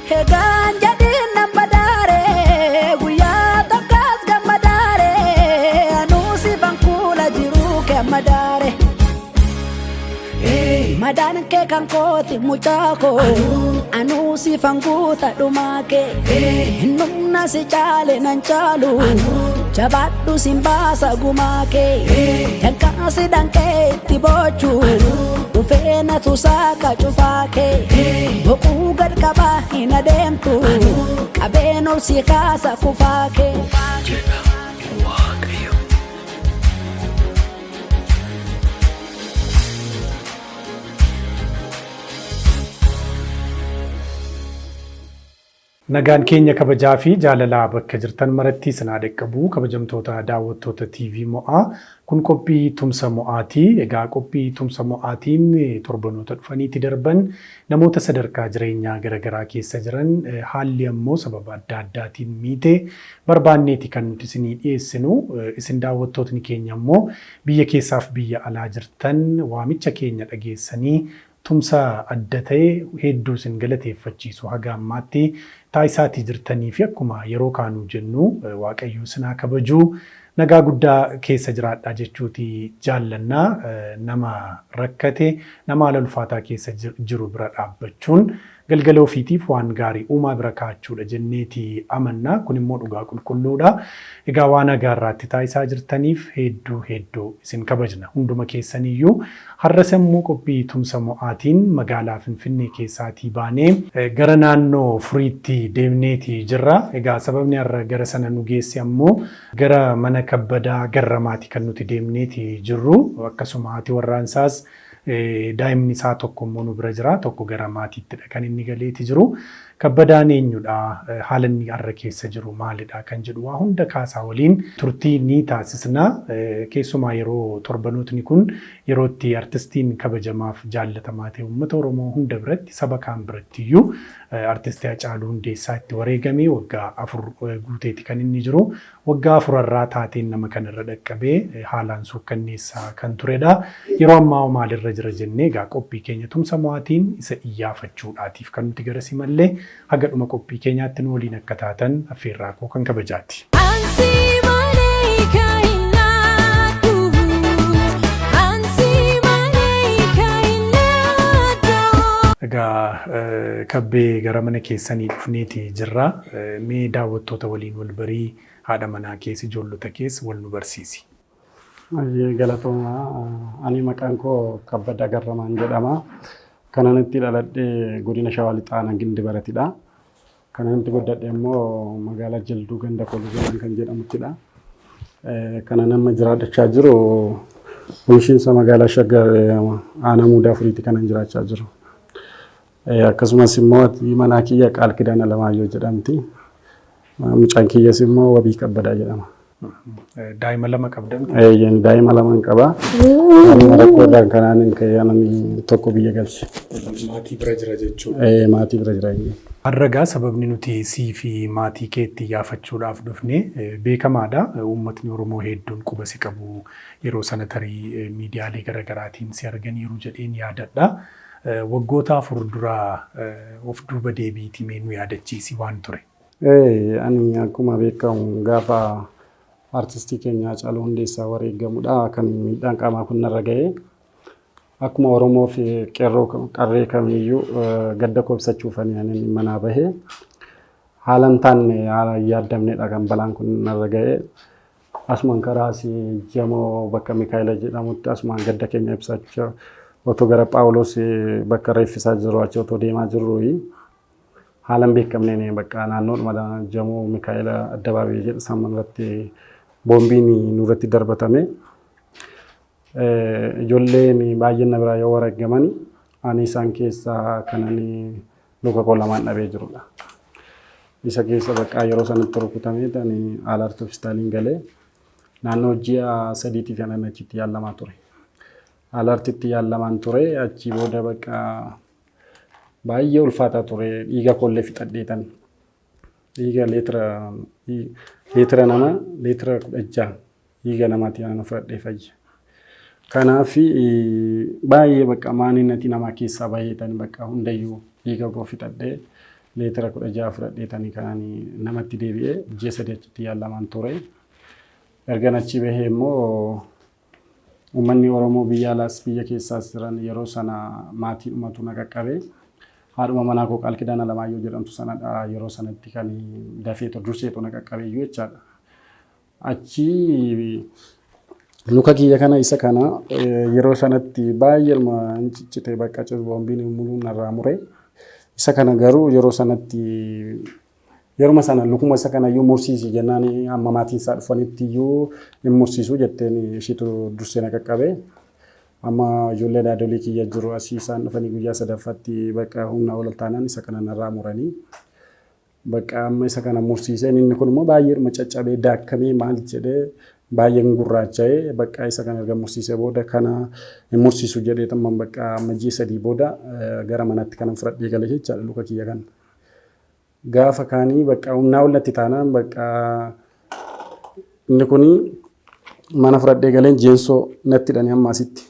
Hegaan jadiin nama daare guyyaa takkaas gamma daare anuu sifan kuula jiruu kee amma daare. Madaan kee kan kooti mucaa koo anuu sifan guuta dhumaa kee numna si caale nan caalu jabaadhu sin baasa gumaa kee dankaasi dhankee itti bochuu dhufee na tusaaka cufaa kee boquu gad qabaa hin adeemtu qabeen ol si kaasa kufaa kee. Nagaan keenya kabajaa fi jaalalaa bakka jirtan maratti sinaa dhaqqabu kabajamtoota daawwattoota TV Mo'aa kun qophii Tumsa Mo'aati. Egaa qophii Tumsa Mo'aatiin torbanoota dhufaniitti darban namoota sadarkaa jireenyaa garaagaraa keessa jiran haalli ammoo sababa adda addaatiin miite barbaanneeti kan nuti isinii dhiyeessinu. Isin daawwattootni keenya ammoo biyya keessaaf biyya alaa jirtan waamicha keenya dhageessanii tumsa adda ta'e hedduu isin galateeffachiisu haga ammaatti taayisaatii jirtanii fi akkuma yeroo kaanuu jennu waaqayyo sinaa kabajuu nagaa guddaa keessa jiraadhaa jechuuti jaallannaa. Nama rakkate nama haala ulfaataa keessa jiru bira dhaabbachuun galgala ofiitiif waan gaarii uumaa bira kaachuudha jenneeti amannaa. Kun immoo dhugaa qulqulluudha. Egaa waan agaarraatti taayisaa jirtaniif hedduu isin kabajna hunduma keessaniyyuu. Har'a sammuu qophii Tumsa Mo'aatiin magaalaa Finfinnee keessaatii baanee gara naannoo Furiitti deemneeti jirra. Egaa sababni har'a gara sana nu geesse ammoo gara mana kabbadaa garramaati kan nuti deemneeti jirru. Akkasuma haati warraansaas daa'imni isaa tokko immoo nu bira jira. Tokko gara maatiittidha kan inni galeeti jiru. Kabbadaan eenyudha? Haala inni har'a keessa jiru maalidha kan jedhu waa hunda kaasaa waliin turtii ni taasisna. Keessumaa yeroo torbanootni kun yeroo itti artistiin kabajamaaf jaallatamaa ta'e uummata Oromoo hunda biratti saba kaan biratti iyyuu artistii Hacaaluu Hundeessaa itti wareegame waggaa 4 guuteeti kan inni jiru. Waggaa 4 irraa taateen nama kanarra dhaqqabee haalaan suukkanneessaa kan turedha. Yeroo ammaa maalirra jira jennee egaa qophii keenya Tumsa Mo'aatiin isa iyyaafachuudhaatiif kan nuti garasi mallee haga dhuma qophii keenyaatti nu waliin akka taatan affeerraa koo kan kabajaati. Egaa kabbee gara mana keessanii dhufneeti jirra. Mee daawwattoota waliin wal barii haadha manaa keessa ijoollota keessa wal nu barsiisi. Galatooma ani maqaan koo Kabbadaa Garramaan jedhama. Kananitti dhaladhee godina Shawaa Lixaa Gindi Baratidha. Kananitti guddadhe immoo magaalaa Jalduu Ganda Koluu kan jedhamuttidha. Kana nama jiraachaa jiru bulchiinsa magaalaa Shaggar Aanaa Muudaa Furiitti kanan jiraachaa jiru. Akkasumas immoo manaa kiyya Qaal Kidaana Lamaayyoo jedhamti. Mucaan kiyyas immoo Wabii Kabbadaa jedhama. Daa'ima lama qabdamti? Daa'ima lama qaba. Rakkoodhaan kanaan kayyamanii tokko biyya galche. Maatii bira jira jechuudha. Maatii bira jira. Har'a sababni nuti sii fi maatii keetti iyyafachuudhaaf dhufne beekamaadha. Uummatni Oromoo hedduun quba si qabu yeroo sana tarii miidiyaalee garaagaraatiin si arganiiru jedheen yaadadha. Waggoota 4 duraa of duuba deebiitii mee nu yaadachiisi waan ture. Ani akkuma beekamu gaafa artistii keenya Hacaaluu Hundeessaa wareegamudha kan miidhaan qaamaa kun narra ga'e. Akkuma Oromoo fi qeerroo qarree kamiyyuu gadda ibsachuuf ani manaa bahee haalan taanne haala yaaddamneedha kan balaan kun narra ga'e. Asumaan karaa jamoo bakka Mikaayila jedhamutti asumaan gadda keenya ibsachaa otoo gara Phaawulos bakka reeffisaa jiru achi otoo deemaa jirru haalan beekamneen bakka naannoodhuma jamoo Mikaayila Addabaabee jedhamu irratti boombiin nurratti darbatame. Ijoolleen baay'een na biraa yoo wareegaman ani isaan keessaa kanan luka koo lamaan dhabee jirudha. Isa keessa bakka yeroo sanatti rukutame ani Alaartii Hospitaaliin galee naannoo ji'a 3 kanan achitti yaalamaa ture. Alaartiitti yaalamaan ture achi booda bakka baay'ee ulfaataa ture dhiiga kollee fixadheetan. Dhiiga leetira nama leetira 16 dhiiga namaatti aan fudhadhee fayya. Kanaaf baay'ee bakka maaninati nama keessaa baay'eetan bakka hundayyuu dhiiga koo fixadhee leetira 16 fudhadheetanii kananii namatti deebi'ee ji'a 3 achitti yaalamaan ture. Erga achi bahee immoo uummanni Oromoo biyya alaas biyya keessaas jiran yeroo sana maatii dhumatu na qaqqabe. Haadhuma manaa koo Qaalkidaana Alamaayyoo jedhamtu sanadha yeroo sanatti kan dafee durseetu na qaqqabe iyyuu jechaadha. Achi luka kiyya kana isa kana yeroo sanatti baay'eema cite bakka boombiin muluun narraa mure. Isa kana garuu yeroo sanatti yeruma sana lukuma isa kana iyyuu mursiisi jennaan amma maatiin isaa dhufanitti iyyuu hin mursiisu jetteen ishiitu dursee na qaqqabe. Amma ijoollee daadolii kiyya jiru asii isaan dhufanii guyyaa sadaffaatti bakka humna ol taanaan isa kana narraa muranii. Bakka amma isa kana mursiiseen inni kun immoo baay'ee caccabee daakkamee maal jedhee baay'een gurraacha'ee bakka isa kana erga mursiisee booda kana hin mursiisu jedhee tamman bakka amma ji'a 3 booda gara manatti kanan fudhadhee galee jechaadha luka kiyya kana. Gaafa kaanii bakka humnaa ol taanaan bakka inni kun mana fudhadhee galeen jeensoo natti hidhanii amma asitti.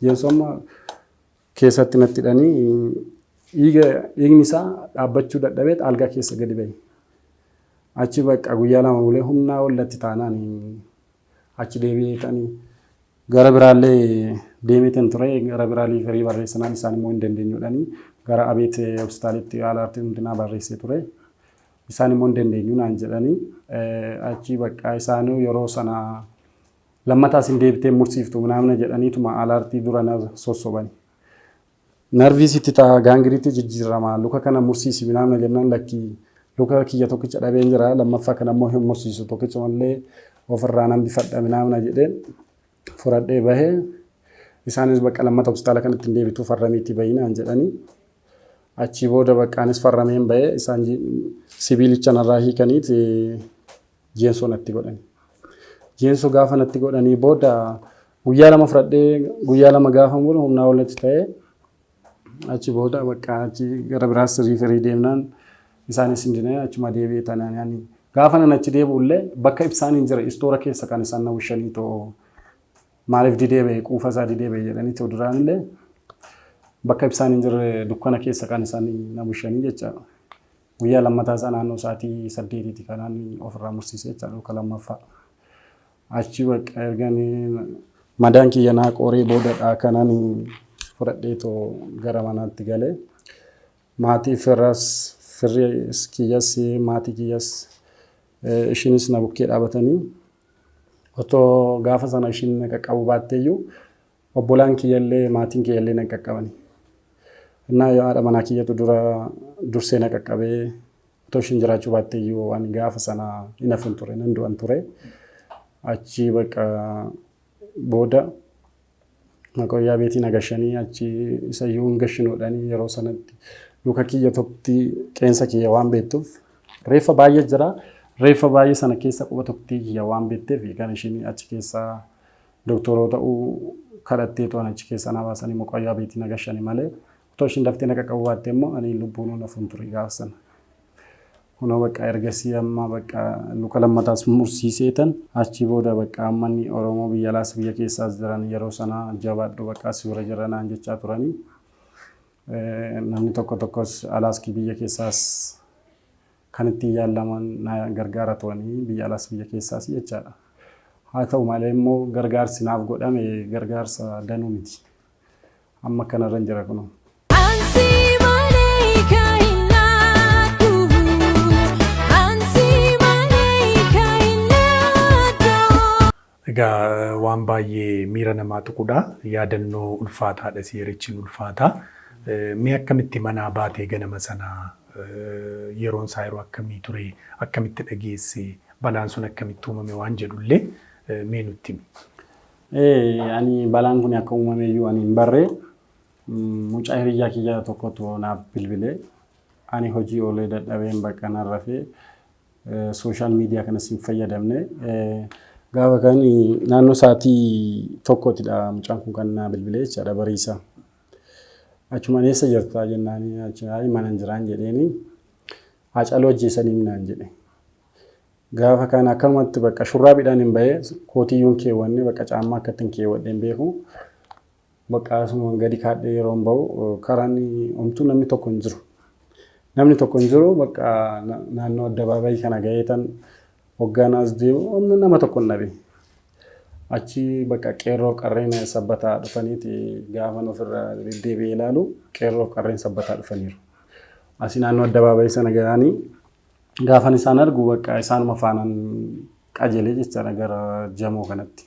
Jeensoo amma keessatti natti hidhanii dhiigni isaa dhaabbachuu dadhabee algaa keessa gadi ba'e. Achi bakka guyyaa 2 bulee humnaa ol taanaan achi deebi'eetanii gara biraallee deemeetan ture gara biraallee firii barreessanaan isaan immoo hin dandeenyuudhanii gara abeet hospitaalitti haala artiin hundinaa barreessee ture. Isaan immoo hin dandeenyu naan jedhanii achi bakka isaanuu yeroo sana lammataas hin deebitee mursiiftu naamna jedhaniituma alaartii dura na sossobani. Narvii sitti ta'a gaangiriitti jijjiirama luka kana mursiisi naamna jennaan lakkii luka kiyya tokkicha dhabeen jira lammaffaa kana immoo hin mursiisu tokkicha mallee ofirraa nan bifadha naamna jedheen fudhadhee bahee isaanis bakka lammata hospitaala kanatti hin deebituu farramiitti bahinaan jedhanii. Achi booda bakkaanis farrameen bahee isaan sibiilicha narraa hiikaniit jeensoo natti godhani. Jeensoo gaafa natti godhanii booda guyyaa 2 fudhadhee guyyaa 2 gaafa mulu humnaa olitti ta'ee achi booda bakka achi gara biraas riiferii deemnaan isaanis hin dinee achuma deebi'ee tanaan gaafa nan achi deebi'ullee bakka ibsaan hin jira istoora keessa kan isaan na wishanii too maaliif didee ba'e quufa isaa didee ba'e jedhanii too duraanillee bakka ibsaan hin jirre dukkana keessa kan isaan na wishanii jechaadha. Guyyaa lammataa isaa naannoo sa'aatii 8tti kanaan ofirraa mursiisee jechaadha luka lammaffaa. Achi bakka erganii madaan kiyya naa qoree boodadhaa kanaan fudhadhee too gara manaatti galee maatii firri kiyyas maatii kiyyas ishinis na bukkee dhaabatanii otoo gaafa sana ishiin na qaqqabu baatteeyyuu obbolaan kiyyallee maatiin kiyyallee na qaqqabani. Innaa haadha manaa kiyyatu dursee na qaqqabee otoo ishiin jiraachuu baatteeyyuu waan gaafa sana hin hafin ture nan du'an ture. Achi bakka booda maqoyyaa beetii nagashanii achi isa iyyuu hin gashinuudhanii yeroo sanatti luka kiyya tokkitti qeensa kiyya waan beektuuf reeffa baay'ee jira. Reeffa baay'ee sana keessa quba tokkitti kiyya waan beekteef kan ishiin achi keessa doktoroota kadhattee to'an achi keessa na baasanii maqoyyaa beetii nagashanii malee otoo ishiin daftee na qaqqabu baattee immoo ani lubbuun nafuun ture gaafa sana. Kunoo bakka ergasii amma bakka luka lammataas mursiiseetan achi booda bakka ammanni Oromoo biyya alaas biyya keessaas jiran yeroo sana jabaadhu bakka asirra jiranaan jechaa turanii. Namni tokkos alaas biyya keessaas kan itti yaalaman gargaara turanii biyya alaas biyya keessaas jechaadha. Haa ta'u malee immoo gargaarsi naaf godhame gargaarsa danuu miti. Amma kanarra hin jira kunoo. Egaa waan baay'ee miira namaa tuqudha. Yaadannoo ulfaataadha seerichiin ulfaataa. Mee akkamitti manaa baatee ganama sanaa yeroon isaa yeroo akkamii ture akkamitti dhageesse balaan sun akkamitti uumame waan jedhullee mee nutti himi. Ani balaan kun akka uumame iyyuu ani hin barree mucaa hiriyyaa kiyya tokkotu naaf bilbilee ani hojii oolee dadhabeen bakka narrafee sooshaal miidiyaa kanas hin fayyadamne. Gaafa kan naannoo sa'aatii tokkottidha mucaan kun kan na bilbilee jechaadha bariisa. Achuma eessa jirtaa jennaan achi mana jiraan jedheeni Haacaaluu ajjeesanii naan jedhe. Gaafa kan akkamatti bakka shurraabiidhaan hin bahee kootiyyuun keewwanne bakka caammaa akkatti hin keewwadheen beeku. Bakka asuma gadi kaadhee yeroo hin bahu karaan homtuu namni tokko hin jiru. namni tokko hin jiru bakka naannoo addabaabayii kana gaheetan hogganaas deemu nama tokko hin dhabe. Achi bakka qeerroo qarreen sabbataa dhufaniiti gaafa ofirra deebi'ee ilaalu qeerroo qarreen sabbataa dhufaniiru. Asii naannoo addabaabayii sana gahanii gaafan isaan argu bakka isaanuma faanaan qajeelee jechaadha gara jamoo kanatti.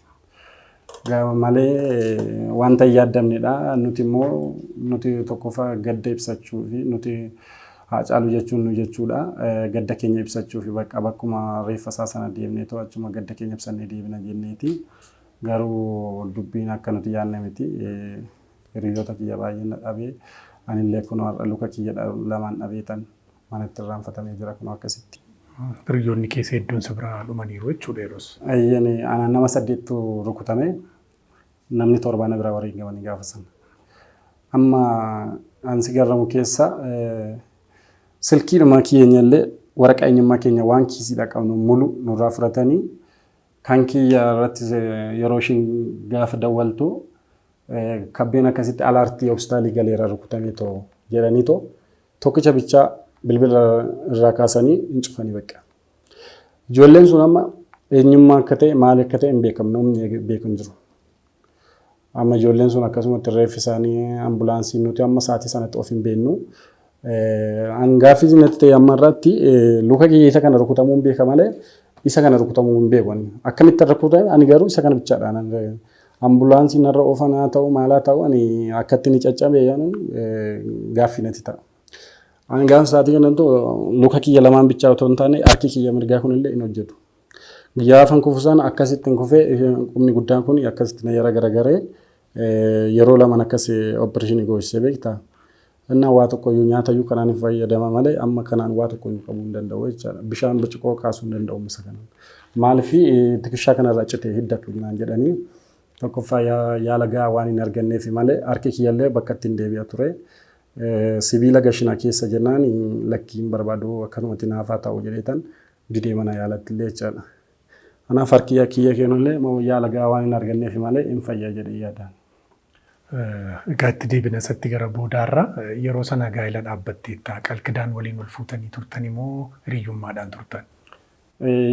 Malee wanta yaaddamnedha. Nuti immoo nuti tokkoffaa gadda ibsachuu fi nuti haacaaluu jechuun nu jechuudha. Gadda keenya ibsachuu fi bakka bakkuma reeffa isaa sana deemnee too achuma gadda keenya ibsannee deebina jenneeti. Garuu dubbiin akka nuti yaadne miti. Hiriyoota kiyya baay'een dhabee anillee kun har'a luka kiyya lamaan dhabeetan manatti irraanfatamee jira kun akkasitti. Hiriyoonni keessa hedduun sibiraa dhumaniiru jechuudha yeroos. Ayyan ana nama 8tu rukutame namni 7 na bira wareegamanii gaafa sana. Amma ansi garramu keessa silkiidhuma keenyallee waraqaa eenyummaa keenya waan kiisiidha qabnu mulu nurraa fudhatanii kan kiyya irratti yeroo ishiin gaafa dawwaltu kabbeen akkasitti alaartii hospitaalii galeera rukutamee too jedhanii too tokkicha bichaa bilbila irraa kaasanii hin cufanii bakka. Ijoolleen sun amma eenyummaa akka ta'e maal akka ta'e hin beekamne namni beeku hin jiru. Amma ijoolleen sun akkasumatti reeffi isaanii ambulaansii nuti amma sa'aatii sanatti of hin beennu. Hangaafii zinatti ta'e amma irratti luka kiyya isa kana rukutamuu hin beeka malee isa kana rukutamuu hin beeku. Akkamitti rukutame ani garuu isa kana bichaadhaan ambulaansii narra oofanaa ta'u maalaa ta'u ani akkatti ni caccabe gaaffii natti ta'a. Ani gaafa sa'aatii kanatti luka kiyya lamaan bichaa otoo hin taane harki kiyya mirgaa kunillee hin hojjetu. Gaafan kufusaan akkasitti hin kufee qubni guddaan kun akkasitti na yara garagaree yeroo lamaan akkas opereeshinii goosisee beektaa. Innaa waa tokkoyyuu nyaatayyuu kanaan hin fayyadama malee amma kanaan waa tokkoyyuu qabuu hin danda'u jechaadha. Bishaan burcuqoo kaasuu hin danda'u misa kanaan. Maaliif tikishaa kanarraa citee hiddatu naan jedhanii tokkoffaa yaala gahaa waan hin arganneef malee harki kiyyallee bakka ittiin deebi'a ture. Sibiila gashina keessa jennaan lakkiin barbaadu akkanumatti naafaa ta'u jedheetan didee mana yaalatti illee jechaadha. Kanaaf harki kiyya keenullee yaala gahaa waan hin arganneef malee hin fayyaa jedhee yaadaan. Egaa itti deebina isatti gara boodaarra yeroo sana gaa'ela dhaabbatteetta qalkidaan waliin wal fuutanii turtan immoo hiriyyummaadhaan turtan?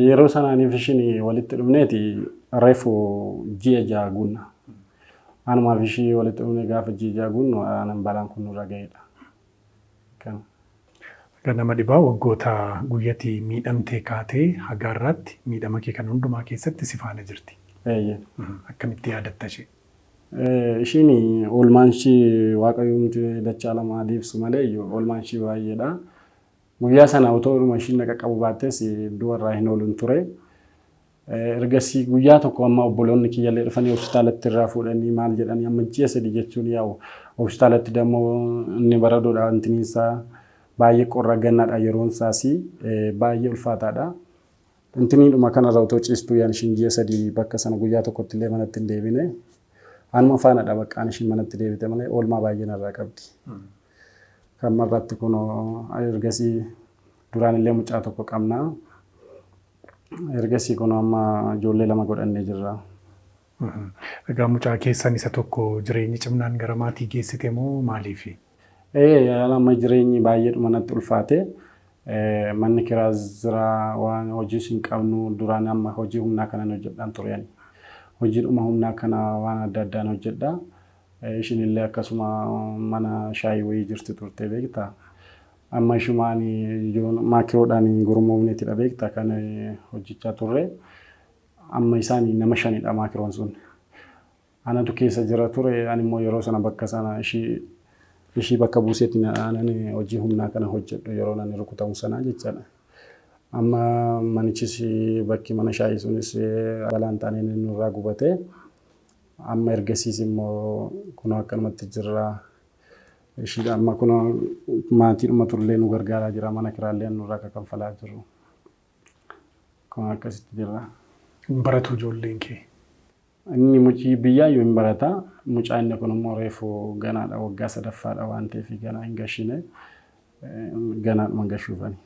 Yeroo sanaaniif ishiin walitti dhufneeti reefu ji'a ja'a guunna. Anumaaf ishii walitti dhufne gaafa ji'a ja'a guunnu anan balaan kun nurra ga'edha. Nama dhibaa waggoota guyyatti miidhamtee kaatee hagaarraatti miidhama kee kan hundumaa keessatti si faana jirti. Akkamitti yaadatta ishee? Ishiin oolmaan ishii waaqayyoomti dachaa lama deebsu malee oolmaan ishii baay'eedha. Guyyaa sana otoo ishiin naqa qabu baattees du'arraa hin oolun ture. Ergasii guyyaa tokko amma obboloonni kiyyallee dhufanii hospitaalatti irraa fuudhanii maal jedhanii amma ji'a 3 jechuun yaa'u hospitaalatti dammoo inni baradoodha intiniinsaa baay'ee qorra gannaadha yeroon isaas baay'ee ulfaataadha. Intiniidhuma kanarra otoo ciistuu yaan ishiin ji'a 3 bakka sana guyyaa tokkotti illee manatti hin deebine. Anuma faanadha bakka ishiin manatti deebite malee oolmaa baay'ee narraa qabdi. Kan marratti kun ergasii duraan illee mucaa tokko qabna. Ergasii kun amma ijoollee 2 godhannee jirra. Egaa mucaa keessan isa tokko jireenyi cimnaan gara maatii geessite moo maaliifi? Amma jireenyi baay'eedhuma natti ulfaate. Manni kiraa jira waan hojii hin qabnu duraan amma hojii humnaa kanan hojjedhaan tureen. Hojiidhuma humnaa kana waan adda addaan hojjedha. Ishiin illee akkasuma mana shaayii wayii jirti turte beektaa. Amma ishumaan maakiroodhaan gurmuumneetidha beektaa kan hojjechaa turre. Amma isaan nama 5dha maakiroon sun. Anatu keessa jira ture ani immoo yeroo sana bakka sana ishii bakka buuseetti ani hojii humnaa kana hojjedhu yeroo nan rukutamu sana jechaadha. Amma manichis bakki mana shaayii sunis balaan taaneen nurraa gubate. Amma ergasiis immoo kun akkanumatti jirra. Ishii amma kun maatiidhuma turlee nu gargaaraa jira mana kiraallee nurraa kanfalaa jiru. Kun akkasitti jirra. Baratu ijoolleen kee? Inni mucii biyyaayyuu hin barata. Mucaa inni kun immoo reefu ganaadha waggaa 3ffaadha waan ta'eef ganaa hin gashine ganaadhuma gashuufani.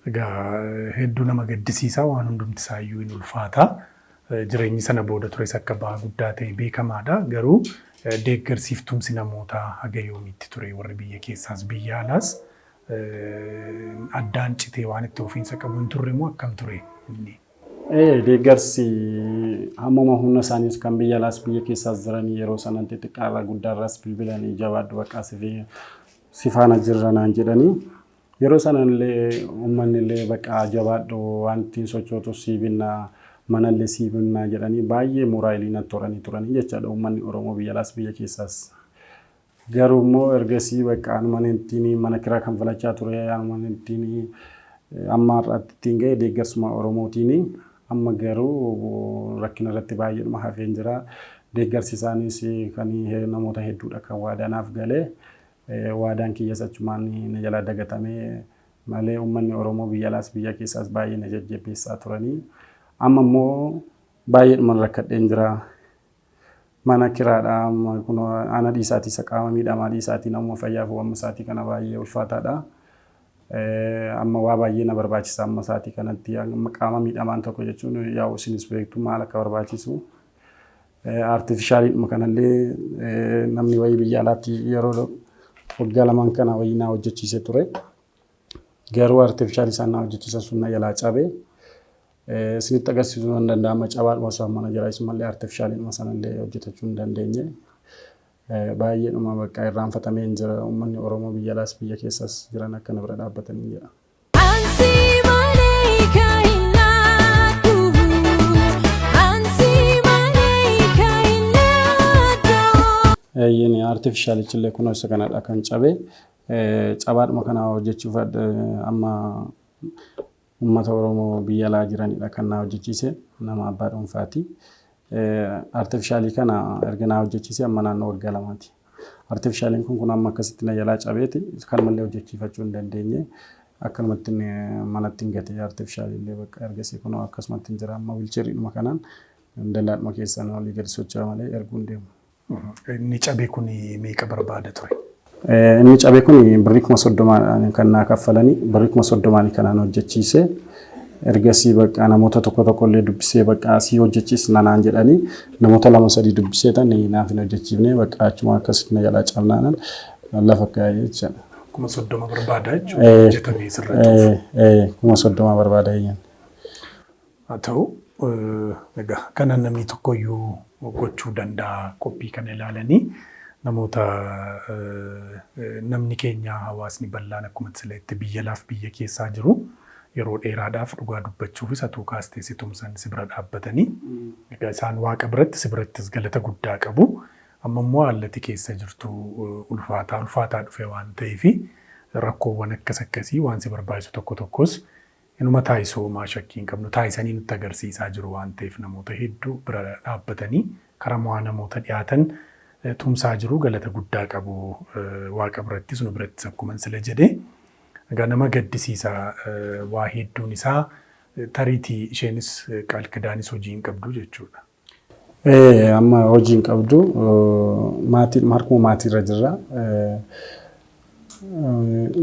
Egaa hedduu nama gaddisiisaa waan hundumti isaayyuu hin ulfaata. Jireenyi sana booda tures akka ba'aa guddaa ta'e beekamaadha. Garuu deeggarsiif tumsi namootaa haga yoomiitti ture warri biyya keessaas biyya alaas addaan citee waan itti ofiinsa qabu hin turre moo akkam ture inni? Deeggarsi hammuma humna isaaniis kan biyya alaas biyya keessaas jiranii yeroo sanan xixiqqaarraa guddaarraas bilbilanii jabaadhu baqqaa si faana jirra naan jedhanii yeroo sanallee uummanni illee baqqaa jabaadhu waan ittiin sochootu sii binnaa manallee sii binnaa jedhanii baay'ee mooraalii natti horanii turanii jechaadha uummanni Oromoo biyya alaas biyya keessaas. Garuu immoo ergasii baqqaa mana ittiin mana kiraa kan falachaa ture mana ittiin amma har'aatti ittiin ga'e deeggarsuma Oromootiin amma garuu rakkina irratti baay'eedhuma hafeen jira. Deeggarsi isaanis kan namoota hedduudha kan waadaanaaf galee waadaan kiyyas achumaan na jalaa dagatamee malee uummanni Oromoo biyya alaas biyya keessaas baay'ee na jajjabeessaa turanii. Amma immoo baay'eedhuma rakkadheen jira. Mana kiraadha kun ana dhiisaatii isa qaama miidhamaa dhiisaatii nama fayyaaf amma isaatii kana baay'ee ulfaataadha. Amma waa baay'ee na barbaachisa amma isaatii kanatti qaama miidhamaan tokko jechuun yaa'u isinis beektu maal akka barbaachisu. Artifishaaliidhuma kanallee namni wayii biyya alaatti yeroo waggaa lamaan kana wayii na hojjechiise ture. Garuu artifishaalii isaan na hojjechiisan sun na jalaa cabee. Isinitti agarsiisuu hin danda'ama cabaadhuma osoo mana jira isumallee artifishaaliidhuma sanallee hojjetachuu hin dandeenye. Baay'eedhuma baqqaa irraanfatamee hin jira uummanni Oromoo biyya alaas biyya keessaas jiran akka na bira dhaabbatanii jira. Artifishaalichillee kun isa kanadha kan cabee cabaadhuma kana hojjechuuf amma uummata Oromoo biyya alaa jiranidha kan na hojjechiise nama abbaa dhuunfaati. Artifishaalii kana erga na hojjechiise amma naannoo waggaa lamaati. Artifishaaliin kun amma akkasitti na jalaa cabeeti kan mallee hojjechiifachuu hin dandeenye akkanumatti manatti hin gate artifishaaliillee bakka ergasii kun akkasumatti hin jira amma wiilcheeriidhuma kanaan dallaadhuma keessaa olii gadi socho'a malee erguu hin deemu. Inni cabee kun meeqa barbaada ture? Inni cabee kun birrii 30 kan naa kaffalanii birrii 30 kanaan hojjechiise. Ergasii baqqaa namoota tokko illee dubbisee baqqaa asii hojjechiisna naan jedhanii namoota 2-3 dubbisee tan naaf hin hojjechiifne baqqaa achuma akkasitti na jalaa cabnaanan lafa kaa'ee jechaadha. 30 barbaada jechuudha hojjetamee sirratti. 30 barbaada iyyan. Haa ta'u egaa kana namni tokkoyyuu gochuu danda'a qophii kana ilaalanii namoota namni keenya hawaasni bal'aan akkuma itti biyya alaaf biyya keessaa jiru. Yeroo dheeraadhaaf dhugaa dubbachuuf isa tuukaastee si tumsan si bira dhaabbatanii egaa isaan waaqa biratti si birattis galata guddaa qabu. Amma immoo haalati keessa jirtu ulfaataa dhufe waan ta'eef rakkoowwan akkasii waan si barbaachisu tokkos inuma taayisoo maa shakkii hin qabnu taayisanii nutti agarsiisaa jiru waan ta'eef namoota hedduu bira dhaabbatanii karaa mo'aa namoota dhiyaatan tumsaa jiru galata guddaa qabu waaqa birattis nu birattis akkuma sila jedhee. Egaa nama gaddisiisa waa hedduun isaa tariitii isheenis qalqidaanis hojii hin qabdu jechuudha. Amma hojii hin qabdu harkuma maatiirra jirra.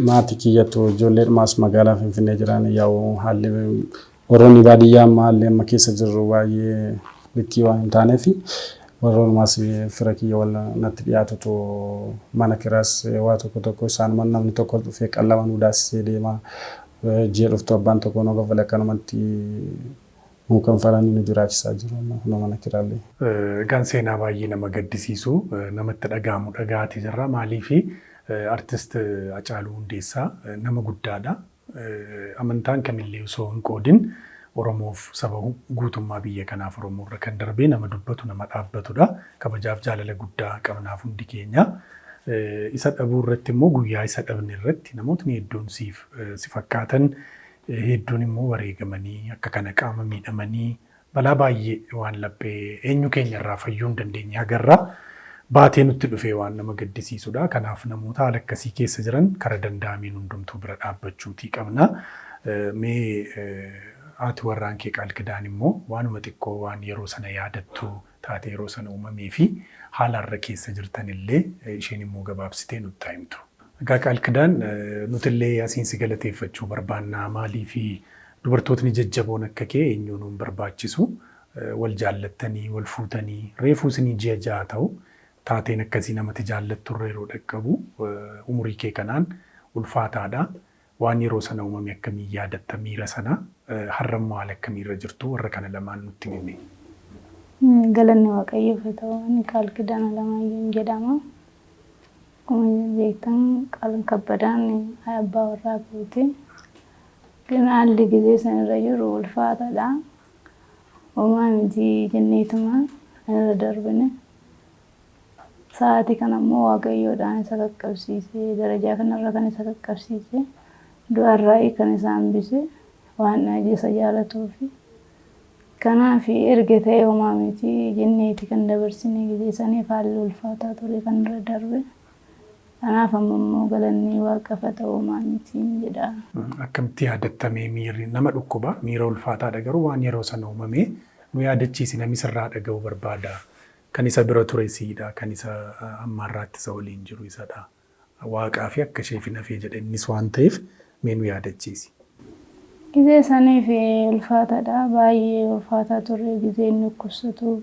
Maatii kiyyattu ijoollee dhumaas magaalaa Finfinnee jiran yaa'u haalli warroonni baadiyyaa amma haalli amma keessa jirru baay'ee likkii waan hin taaneef warroon maas fira kiyya wal natti dhiyaatutu mana kiraas waa tokko isaan namni tokko dhufee qallaba nu daasisee deema ji'a dhuftu abbaan tokko noo gafale akkanumatti nu kan faranii nu jiraachisaa jiru mana kiraallee. Egaan seenaa baay'ee nama gaddisiisu namatti dhaga'amu dhaga'aati jirra maaliifi artist Hacaaluu Hundeessaa nama guddaadha. Amantaan kamillee osoo hin qoodin Oromoof saba guutummaa biyya kanaaf Oromoo irra kan darbee nama dubbatu nama dhaabbatudha. Kabajaaf jaalala guddaa qabnaaf hundi keenya. Isa dhabuu irratti immoo guyyaa isa dhabne irratti namootni hedduun si fakkaatan hedduun immoo wareegamanii akka kana qaama miidhamanii balaa baay'ee waan laphee eenyu keenya irraa fayyuu hin dandeenye agarra. Baatee nutti dhufee waan nama gaddisiisudha. Kanaaf namoota haala akkasii keessa jiran karaa danda'amiin hundumtuu bira dhaabbachuutii qabna. Haati warraan kee qalqidaan immoo waanuma xiqqoo waan yeroo sana yaadattu taate yeroo sana uumamee fi haala irra keessa jirtan illee isheen immoo gabaabsitee nutti himtu. Egaa qalqidaan nutillee asiin si galateeffachuu barbaannaa maalii fi dubartootni jajjaboon akka kee eenyuun nu barbaachisu wal jaallattanii wal fuutanii reefuu isinii ji'a ja'a ta'u taateen akkasii namatti jaallattu irra yeroo dhaqqabu umurii kee kanaan ulfaataadha. Waan yeroo sana uumame akkamii yaadatta miira sana har'ammoo haala akkamiirra jirtu warra kana lamaan nutti himi. Galanni Waaqayyoof haa ta'u ani Qaal Kidaana Alamaayyoo jedhama. Akkuma beektan Qaal Kabbadaan abbaa warraa kooti. Haalli gisee sanarra jiru ulfaataadha. Uumaa miti jenneetuma irra darbine. Sa'aatii kanammoo Waaqayyoodhaan isa qaqqabsiisee darajaa kanarra kan isa qaqqabsiisee du'arraa kan isa hambise waan isa jaalatuufi. Kanaaf erga ta'e uumaa miti jenneeti kan dabarsine gisee saniif haalli ulfaataa ture kan irra darbe. Kanaaf ammoo galanni Waaqaaf haa ta'u uumaa mitiin jedha. Akkamitti yaadattamee miirri nama dhukkuba miira ulfaataadha garuu waan yeroo sana uumame nu yaadachiisi namni sirraa dhaga'uu barbaada. Kan isa bira ture siidha kan isa ammaarraatti isa waliin jiru isadha. Waaqaa fi akka ishee fi nafee jedhe innis waan ta'eef mee nu yaadachiisi. Gisee saniif ulfaataadha baay'ee ulfaataa ture gisee inni dhukkubsatu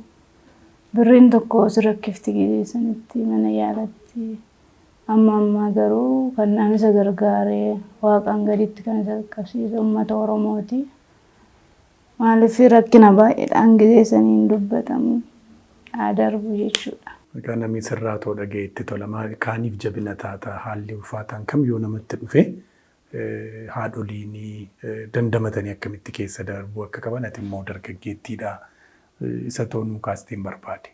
birriin tokko si rakkifti gisee sanitti mana yaalatti. Amma garuu kan namni isa gargaaree Waaqaan gaditti kan isa qaqqabsiise uummata Oromooti. Maaliif rakkina baay'eedhaan gisee saniin dubbatamu darbu jechuudha. Kan namni sirraa ta'uu dhaga'eetti tola. Kaaniif jabina taata haalli ulfaataan kam yoo namatti dhufe haadholiin dandamatanii akkamitti keessa darbu akka qaban ati immoo dargaggeettiidha. Isa ta'uu nu kaastiin barbaade.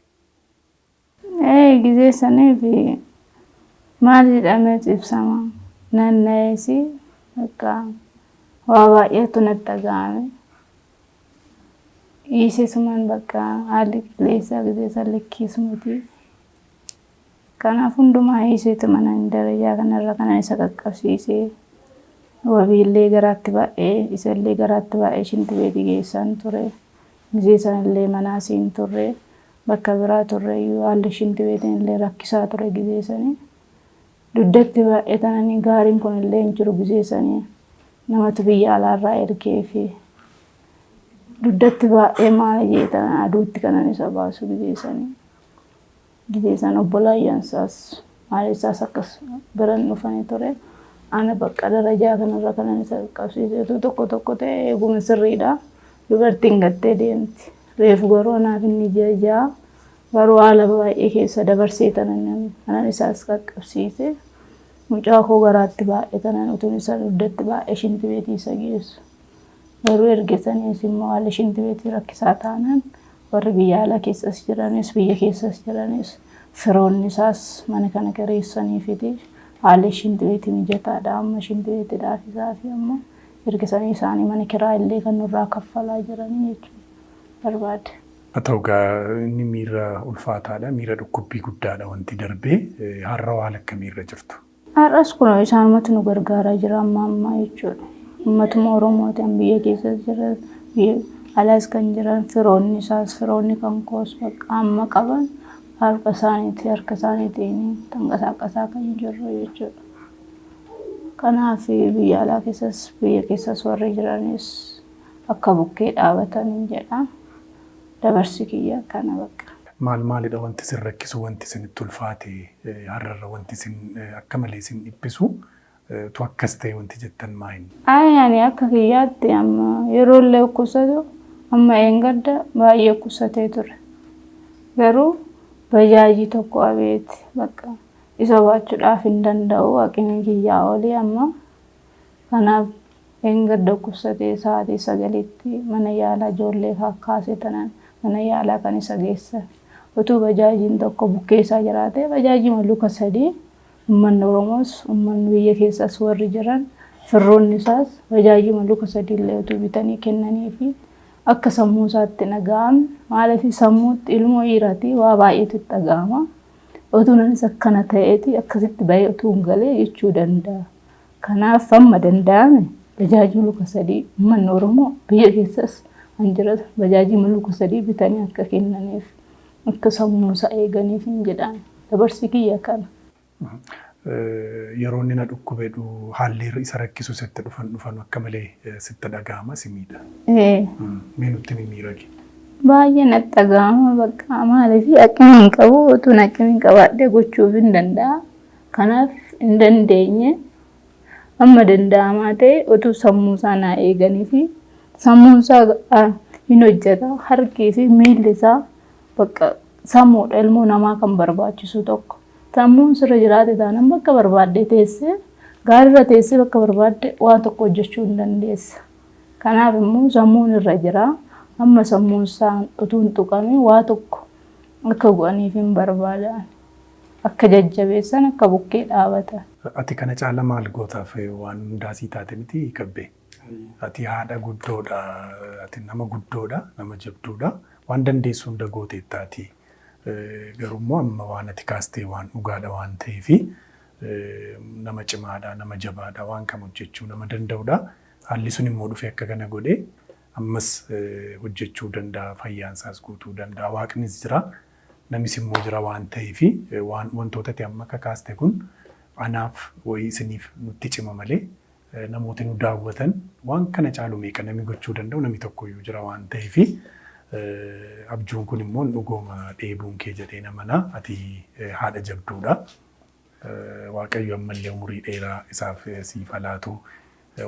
Gisee saniif maal jedhameetu ibsama. Naanna'eesi bakka waa baay'eetu natti dhaga'ame. Dhiisisumaan bakka haalli qilleensaa gisee san likkiisumuti. Kanaaf hundumaa dhiiseetu mana darajaa kanarra kanan isa qaqqabsiisee wabiillee garaatti baay'ee isallee garaatti baay'ee shinti beetii geessan ture. Gisee sanallee manaa siin turre bakka biraa turre haalli shinti beetiin illee rakkisaa ture gisee sanii. Duddatti baay'ee tananii gaariin kun illee hin jiru gisee sanii namatu biyya alaarraa ergee fi duddatti baay'ee maal jeetan aduutti kanan isa baasu gisee sanii. Gisee san obbolaayyaan maal isaas akkas biran dhufanii ture. Ana bakka darajaa kanarra kanan isa qaqqabsiiseetu tokko tokko ta'e eeguma sirriidha. Dubartiin gattee deemti. Reefu garuu naaf inni ja'a garuu haala baay'ee keessa dabarsee tanan isaas qaqqabsiise. Mucaa koo garaatti baay'ee tanan utuun isa duddatti baay'ee shinti beetii isa geessu. Garuu ergesaniis immoo haalli shinti beetii rakkisaa taanaan warri biyya alaa keessas jiranis biyya keessas jiranis firoonni isaas mana kana kireessaniifiti. Haalli shinti beetii mijataadha amma shinti beetiidhaaf isaa fi ammoo ergesanii isaanii mana kiraa illee kan nurraa kaffalaa jiranii jechuudha barbaade. Haa ta'u inni miira ulfaataadha miira dhukkubbii guddaadha wanti darbee har'a haala akkamiirra jirtu. Har'as kun isaanumatti nu gargaaraa jira amma jechuudha. Uummatuma Oromooti biyya keessas jiran biyya alaas kan jiran firoonni isaas firoonni kan koos bakka amma qaban harka isaaniitiin tanqasaaqasaa kan jirru jechuudha. Kanaaf biyya alaa keessas biyya keessas warri jiranis akka bukkee dhaabatanii jedha. Dabarsi kiyya kana bakka. Maalidha wanti sin rakkisu wanti sin itti ulfaate har'arra wanti sin akka malee sin dhiphisu tu akkas ta'e wanti jettan maayini? Ani akka kiyyaatti amma yeroo illee dhukkubsatu amma eengadda baay'ee dhukkubsatee ture. Garuu bajaajii tokko abeeti bakka isa baachuudhaaf hin danda'u haqni kiyyaa olii amma kanaaf eengadda dhukkubsatee sa'aatii 9tti mana yaalaa ijoollee kaasee tanan mana yaalaa kan isa geessan. Utuu bajaajiin tokko bukkee isaa jiraate bajaajii luka 3 uummanni Oromoos uummanni biyya keessas warri jiran firroonni isaas bajaajii luka 3 illee utuu bitanii kennanii fi akka sammuu isaatti dhaga'ame maaliif sammuutti ilmoo dhiiraati waa baay'eetu dhaga'ama. Utuu nanis akkana ta'eeti akkasitti baay'ee utuu hin galee jechuu danda'a. Kanaaf amma danda'ame bajaajii luka 3 uummanni Oromoo biyya keessas anjirata bajaajii luka 3 bitanii akka kennaniif akka sammuu isaa eeganiif hin jedhan dabarsi kiyya kana. Yeroo inni na dhukkubedhu haalli isa rakkisu sitti dhufan akka malee sitti dhaga'ama si miidha. Mee nutti miidhagi. Baay'ee natti dhaga'ama bakka maaliif haqni hin qabu utuu haqni hin qabaadhee gochuuf hin danda'a. Kanaaf hin dandeenye amma danda'amaa ta'e utuu sammuu isaa naa eeganii fi sammuun isaa hin hojjeta harkii fi miilli isaa bakka sammuudha ilmoo namaa kan barbaachisu tokko sammuun sirra jiraate taanaan bakka barbaadde teessee gaariirra teessee bakka barbaadde waan tokko hojjechuu hin dandeessa. Kanaaf immoo sammuun irra jira amma sammuun isaa utuu hin tuqamne waa tokko akka go'aniif hin barbaadan. Akka jajjabeessan akka bukkee dhaabatan. Ati kana caala maal gootaaf waan hundaa sii taate miti kabbee? Ati haadha guddoodha, ati nama guddoodha, nama jabduudha. Waan dandeessu hunda gooteettaati. Garuu amma waan ati kaastee waan dhugaadha waan ta'eefi nama cimaadha, nama jabaadha, waan kam hojjechuu nama danda'udha. Haalli sun immoo dhufee akka kana godhee ammas hojjechuu danda'a, fayyaansaas guutuu danda'a. Waaqnis jira. Namis immoo jira waan ta'eefi wantoota ati amma akka kaaste kun anaaf wayii isiniif nutti cima malee namooti nu daawwatan waan kana caalu meeqa namni gochuu danda'u namni tokkoyyuu jira waan ta'eefi abjuun kun immoo dhugooma dheebuun kee jedhee namana ati haadha jabduudha. Waaqayyo ammallee umurii dheeraa isaaf siif laatu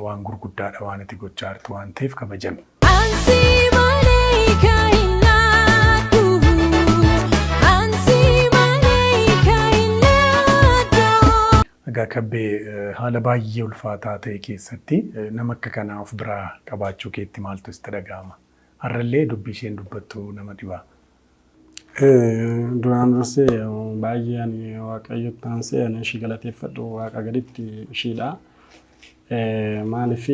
waan gurguddaadha waan ati gochaa jirtu waan ta'eef kabajami. Egaa kabbee haala baay'ee ulfaataa ta'e keessatti nama akka kanaa of biraa qabaachuu keetti maaltu sitti dhaga'ama? Har'allee dubbii isheen dubbattu nama dhibaa. Duraan dursee baay'ee ani waaqayyotti aansee ani ishii galateeffadhu waaqa gaditti ishiidha. Maaliif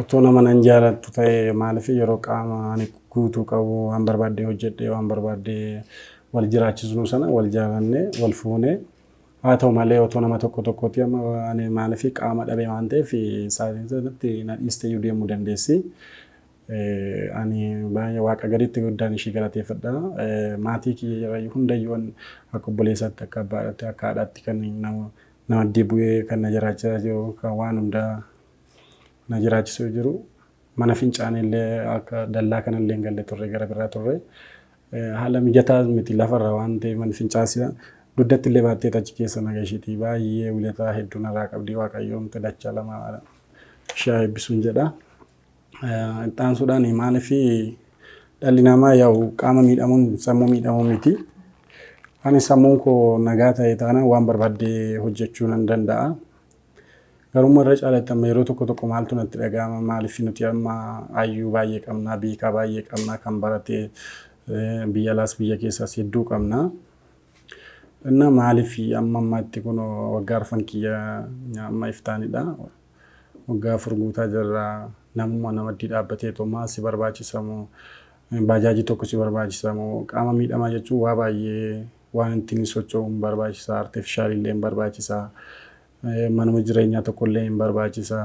otoo nama nan jaalattu ta'e maaliif yeroo qaama ani guutuu qabu waan barbaadde hojjedhee waan barbaadde wal jiraachisnu sana wal jaalannee wal fuunee haa ta'u malee otoo nama tokkotti amma ani maaliif qaama dhabee waan ta'eef saayinsiitti na dhiistee deemuu dandeessi. Ani baay'ee waaqa gaditti guddaan ishii galateeffadha. Maatii kiyya hundayyuu akka obboleessaatti akka abbaadhaatti akka haadhaatti kan nama bu'ee kan na jiraachisaa jiru kan waan hundaa na jiraachisaa jiru. Mana fincaanillee akka dallaa kanallee hin galle turre gara biraa turre. Haala mijataa miti lafarra waan ta'eef mana fincaasisaa. Duddatti illee baattee achi keessa nagashiitii baay'ee uletaa hedduu narraa qabdi waaqayyoomte dachaa lama ishee eebbisuun jedha. Ittaansuudhaan maaliif dhalli namaa yaa'u qaama miidhamuun sammuu miidhamuu miti. Ani sammuun koo nagaa ta'e taana waan barbaaddee hojjechuu nan danda'a. Garuu irra caalatti amma yeroo tokko maaltu natti dhaga'ama maaliif nuti amma hayyuu baay'ee qabna beekaa baay'ee qabna kan baratee biyya alaas biyya keessaas hedduu qabna. Inna maaliif amma ammatti kun waggaa arfan kiyya amma iftaanidha. Waggaa furguutaa jirra namummaa namatti dhaabbatee toomaa si barbaachisamu baajaajii tokko si barbaachisamu qaama miidhamaa jechuun waa baay'ee waan ittiin socho'uun barbaachisa artifishaalillee hin barbaachisa manuma jireenyaa tokkollee hin barbaachisa.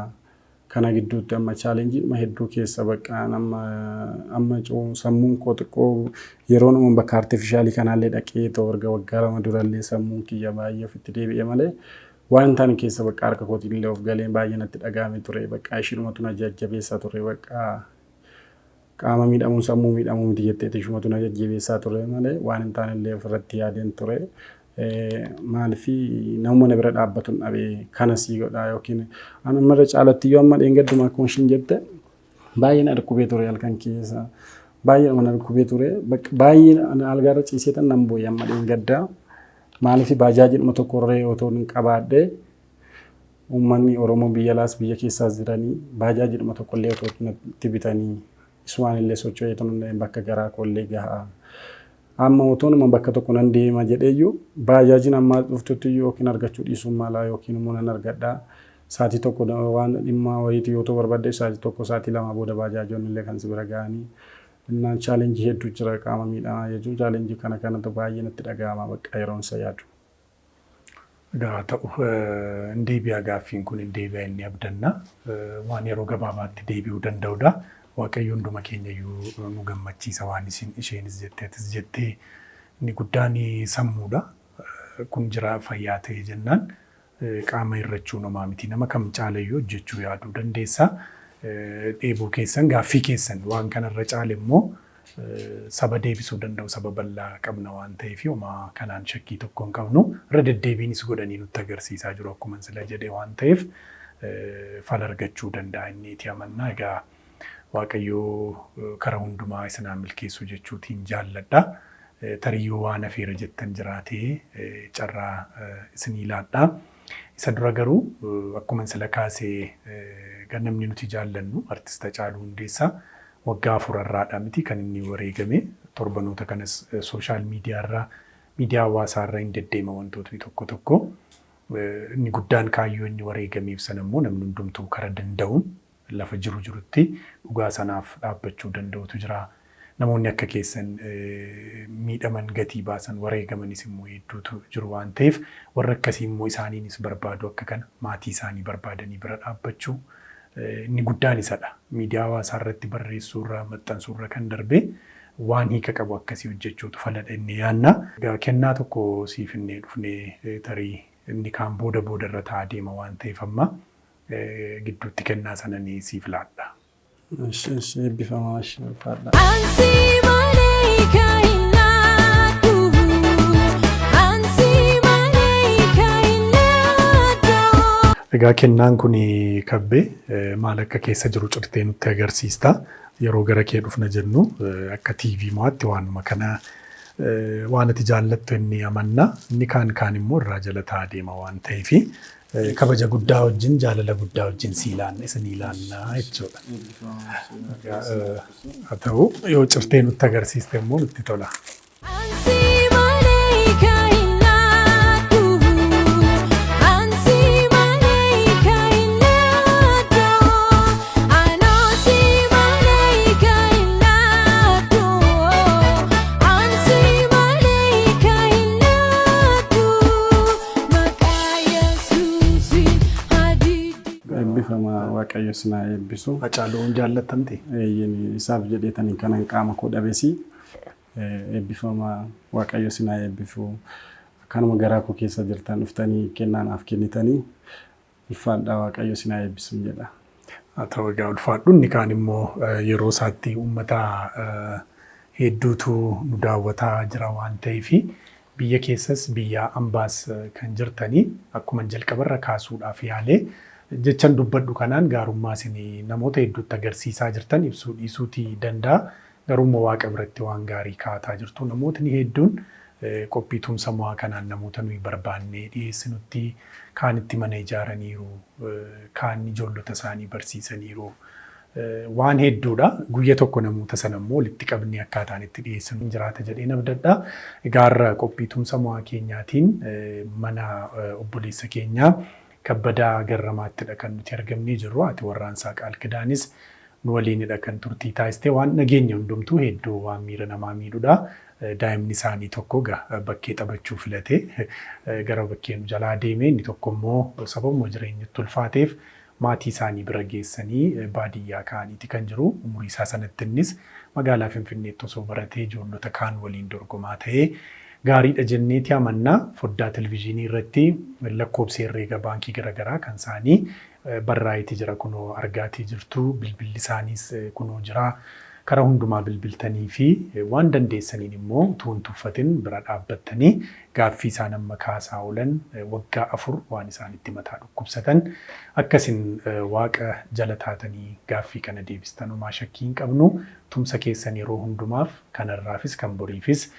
Kana gidduutti amma chaalenjii hedduu keessa bakka amma sammuun koo xiqqoo yeroo nama bakka artifishaalii kanallee dhaqee ta'u waggaa lama durallee sammuun kiyya baay'ee ofitti deebi'e malee waan ta'an keessa bakka harka kootiillee of galee baay'ee natti dhaga'ame ture bakka ishiinumatu na jajjabeessaa ture bakka qaama miidhamuun sammuu miidhamuu miti jettee ishumatu na jajjabeessaa ture malee waan hin taanellee ofirratti yaadeen ture. Maaliif namoonni bira dhaabbatuun dhabee kana sii godhaa yookiin ani marra caalatti yoo amma dheengadduma akkuma ishiin jette baay'ee na dhukkubee ture halkan keessa baay'ee na dhukkubee ture baay'ee algaarra ciisee tan nan boo'ee amma dheengaddaa maaliif baajaajii tokkorree otoo hin qabaadhee uummanni Oromoo biyya alaas biyya keessaas jiranii baajaajii tokkollee otoo itti bitanii isumaanillee socho'ee tunuun bakka garaa koollee gahaa. Amma otoo nama bakka tokko nan deema jedheeyyuu baajaajiin amma dhuftutti yookiin argachuu dhiisuun maalaa yookiin immoo nan argadhaa. Saatii tokko waan dhimma wayiitii yoo ta'u barbaadde saatii tokko saatii lama booda baajaajoonni illee kan si bira ga'anii. Innaan chaalenjii hedduu jira qaama miidhamaa jechuun chaalenjii kanatu baay'ee natti dhaga'ama bakka yeroon isa yaadu. Egaa ta'u hin deebi'a gaaffiin kun hin deebi'a inni abdanna waan yeroo gabaabaatti deebi'uu danda'udha. Waaqayyo hunduma keenyayyuu nu gammachiisa waan isheenis jettee atis jettee inni guddaan sammuudha. Kun jira fayyaa ta'e jennaan qaama irrachuu namaa miti nama kam caalayyuu hojjechuu yaaduu dandeessa. Dheebuu keessan gaaffii keessan waan kanarra caale immoo saba deebisuu danda'u saba bal'aa qabna waan ta'eef homaa kanaan shakkii tokko hin qabnu irra deddeebiinis godhanii nutti agarsiisaa jiru akkuma sila jedhe waan ta'eef fala argachuu danda'a inniiti amannaa. Egaa Waaqayyoo karaa hundumaa isinaa milkeessu jechuutiin jaalladha. Tariyyoo waan afeera jettan jiraatee carraa isinii laadha. Isa dura garuu akkuma sila kaasee namni nuti jaallannu artista Haacaaluu Hundeessaa waggaa 4 miti kan inni wareegame. Torbanoota kanas sooshaal miidiyaa hawaasaarra hin deddeema wantootni tokko tokko. Inni guddaan kaayyoo inni wareegameef sana immoo namni hundumtuu karaa danda'uun lafa jirutti dhugaa sanaaf dhaabbachuu danda'utu jira. Namoonni akka keessan miidhaman gatii baasan wareegamanis immoo hedduutu jiru waan ta'eef warra akkasii immoo isaaniinis barbaadu akka kana maatii isaanii barbaadanii bira dhaabbachuu inni guddaan isadha. Miidiyaa hawaasaa irratti barreessuurra maxxansuurra kan darbe waan hiika qabu akkasii hojjechuutu faladha inni yaanna. Kennaa tokko siif innee dhufnee tarii inni kaan booda irra taa'aa deema waan ta'eef amma gidduutti kennaa sana ni siif laadha. Eebbifamaa faadha. Egaa kennaan kun kabbee maal akka keessa jiru cirtee nutti agarsiista. Yeroo gara kee dhufna jennu akka TV mo'aatti waanuma kana waan ati jaallattu inni amanna. Inni kaan immoo irraa jala taa'aa deema waan ta'eef kabaja guddaa wajjin jaalala guddaa wajjin isinii ilaallaa jechuudha. Haa ta'u yoo cirtee nutti agarsiiste immoo nutti tola. Waaqayyo sinaa eebbisu. Haacaaluun jaallattamti? Isaaf jedheetanii kanan qaama koo dhabesi eebbifamaa Waaqayyo sinaa eebbisu. Kanuma garaa koo keessa jirtan dhuftanii kennaanaaf kennitanii ulfaadhaa Waaqayyo sinaa eebbisu jedha. Haa ta'u egaa ulfaadhu inni kaan immoo yeroo isaatti uummata hedduutu nu daawwataa jira waan ta'eef biyya keessas biyya ambaas kan jirtanii akkuma jalqabarra kaasuudhaaf yaalee jechan dubbadhu kanaan gaarummaa isin namoota hedduutti agarsiisaa jirtan ibsuu dhiisuutii danda'a. Garuu Waaqa biratti waan gaarii kaataa jirtu. Namootni hedduun qophii tumsa mo'aa kanaan namoota nuyi barbaannee dhiyeessinutti kaan itti mana ijaaraniiru, kaan ijoollota isaanii barsiisaniiru. Waan hedduudha. Guyya tokko namoota sana immoo walitti qabnee akkaataan itti dhiyeessinu jiraata jedhee nabdadha. Egaa qophii tumsa mo'aa keenyaatiin mana obboleessa keenyaa kabbadaa garramaattidha kan nuti argamnee jirru. Ati warraansaa qaal kidaanis nu waliinidha kan turtii taasiste waan nageenya hundumtuu hedduu waan miira namaa miidhudha. Daa'imni isaanii tokko bakkee taphachuu filate gara bakkee nu jalaa deeme inni tokko immoo sababuma jireenyatti ulfaateef maatii isaanii bira geessanii baadiyyaa kaaniiti kan jiru. Umurii isaa sanatti innis magaalaa Finfinneetti osoo baratee ijoollota kaan waliin dorgomaa ta'ee gaariidha jenneeti amannaa. Foddaa televizyiinii irratti lakkoobsa herreega baankii garaagaraa kan isaanii barraa'eeti jira kunoo argaatii jirtu. Bilbilli isaaniis kunoo jira. Karaa hundumaa bilbiltanii fi waan dandeessaniin immoo utuu hin tuffatin bira dhaabbattanii gaaffii isaan amma kaasaa oolan waggaa 4 waan isaanitti mataa dhukkubsatan akkasin Waaqa jala taatanii gaaffii kana deebistan homaa shakkii hin qabnu. Tumsa keessan yeroo hundumaaf kanarraafis kan boriifis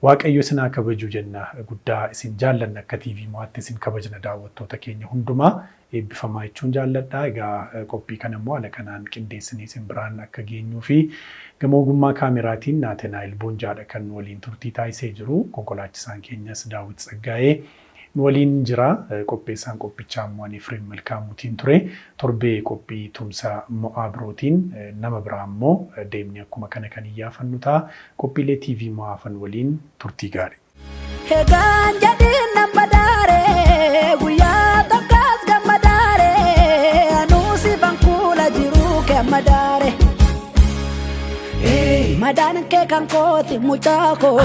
Waaqayyo isin haa kabaju jenna. Guddaa isin jaallanna akka TV mo'aatti isin kabajna daawwattoota keenya hundumaa eebbifamaa jechuun jaalladha. Egaa qophii kana immoo haala kanaan qindeessinee isin biraan akka geenyuu fi gama ogummaa kaameraatiin Naatanaayil Boonjaadha kan waliin turtii taasisee jiru. Konkolaachisaan keenyas Daawit Tsaggaayee nu waliin jira. Qopheessaan qophichaa immoo ani Efreem Malkaamuutiin ture. Torbee qophii tumsa mo'aa birootiin nama biraa immoo deemnee akkuma kana kan iyyaafannu ta'a. Qophiilee TV mo'aafan waliin turtii gaarii. Egaan jedhin nama daaree guyyaa tokkos gammadaaree anuusi fankuula jiruu kemma daaree. Madaan kee kan kooti mucaa koo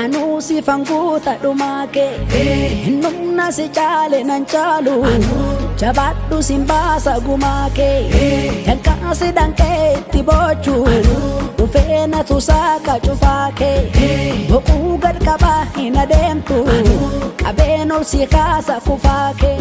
anuusi fanguuta dhumaa kee numna si caale nan caalu jabaadhu sin baasa gumaa kee dankaasi dankee itti bochuu dhufeena tusaaka cufaake boquu gad qabaa hin adeemtu qabeen ol si kaasa kufaake